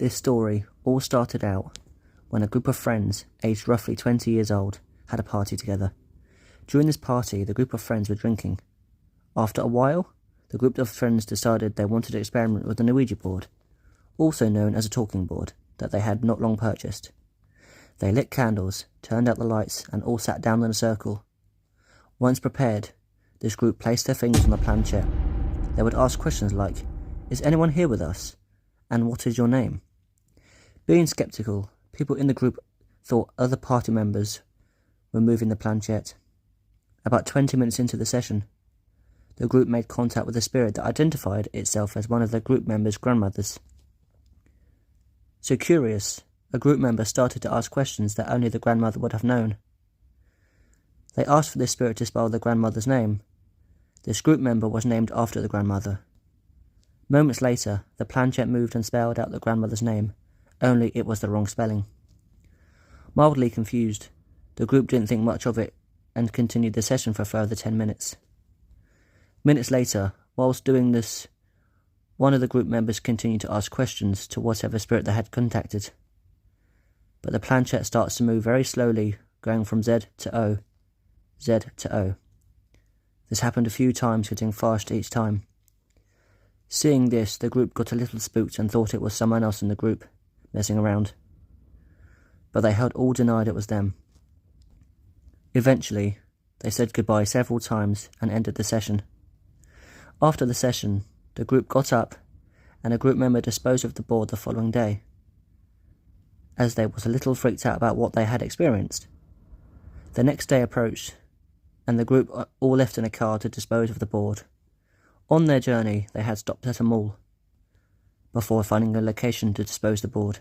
This story all started out when a group of friends, aged roughly 20 years old, had a party together. During this party, the group of friends were drinking. After a while, the group of friends decided they wanted to experiment with an ouija board, also known as a talking board, that they had not long purchased. They lit candles, turned out the lights, and all sat down in a circle. Once prepared, this group placed their fingers on the planchette. They would ask questions like, "Is anyone here with us? And what is your name?" Being skeptical, people in the group thought other party members were moving the planchette. About 20 minutes into the session, the group made contact with a spirit that identified itself as one of the group members' grandmothers. So curious, a group member started to ask questions that only the grandmother would have known. They asked for this spirit to spell the grandmother's name. This group member was named after the grandmother. Moments later, the planchette moved and spelled out the grandmother's name, only it was the wrong spelling. Mildly confused, the group didn't think much of it and continued the session for a further 10 minutes. Minutes later, whilst doing this, one of the group members continued to ask questions to whatever spirit they had contacted. But the planchette starts to move very slowly, going from Z to O, Z to O. This happened a few times, getting faster each time. Seeing this, the group got a little spooked and thought it was someone else in the group, messing around. But they had all denied it was them. Eventually, they said goodbye several times and ended the session. After the session, the group got up and a group member disposed of the board the following day, as they was a little freaked out about what they had experienced. The next day approached, and the group all left in a car to dispose of the board. On their journey, they had stopped at a mall before finding a location to dispose the board.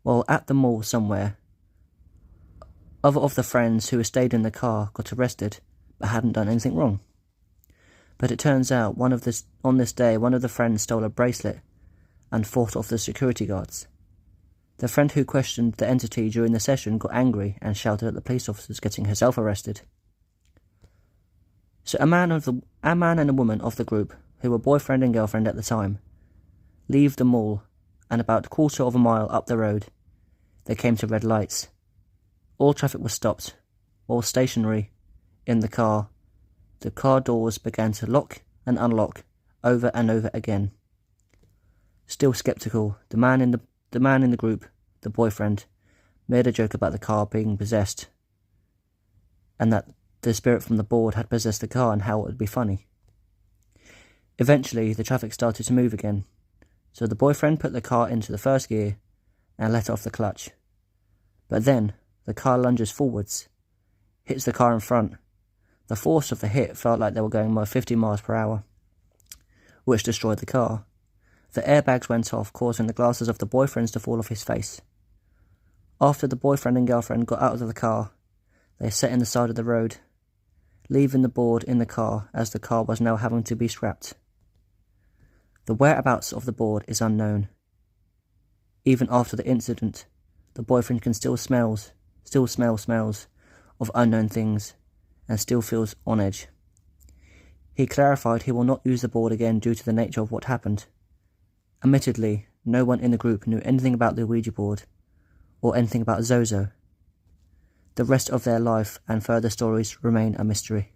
While at the mall somewhere, other of the friends who had stayed in the car got arrested but hadn't done anything wrong. But it turns out on this day, one of the friends stole a bracelet and fought off the security guards. The friend who questioned the entity during the session got angry and shouted at the police officers, getting herself arrested. So a man and a woman of the group, who were boyfriend and girlfriend at the time, leave the mall, and about a quarter of a mile up the road, they came to red lights. All traffic was stopped, all stationary in the car. The car doors began to lock and unlock over and over again. Still skeptical, the man in the group, the boyfriend, made a joke about the car being possessed, and that the spirit from the board had possessed the car and how it would be funny. Eventually, the traffic started to move again, so the boyfriend put the car into the first gear and let off the clutch. But then, the car lunges forwards, hits the car in front. The force of the hit felt like they were going by 50 miles per hour, which destroyed the car. The airbags went off, causing the glasses of the boyfriend to fall off his face. After the boyfriend and girlfriend got out of the car, they sat in the side of the road, leaving the board in the car as the car was now having to be scrapped. The whereabouts of the board is unknown. Even after the incident, the boyfriend can still smell smells of unknown things and still feels on edge. He clarified he will not use the board again due to the nature of what happened. Admittedly, no one in the group knew anything about the Ouija board or anything about Zozo. The rest of their life and further stories remain a mystery.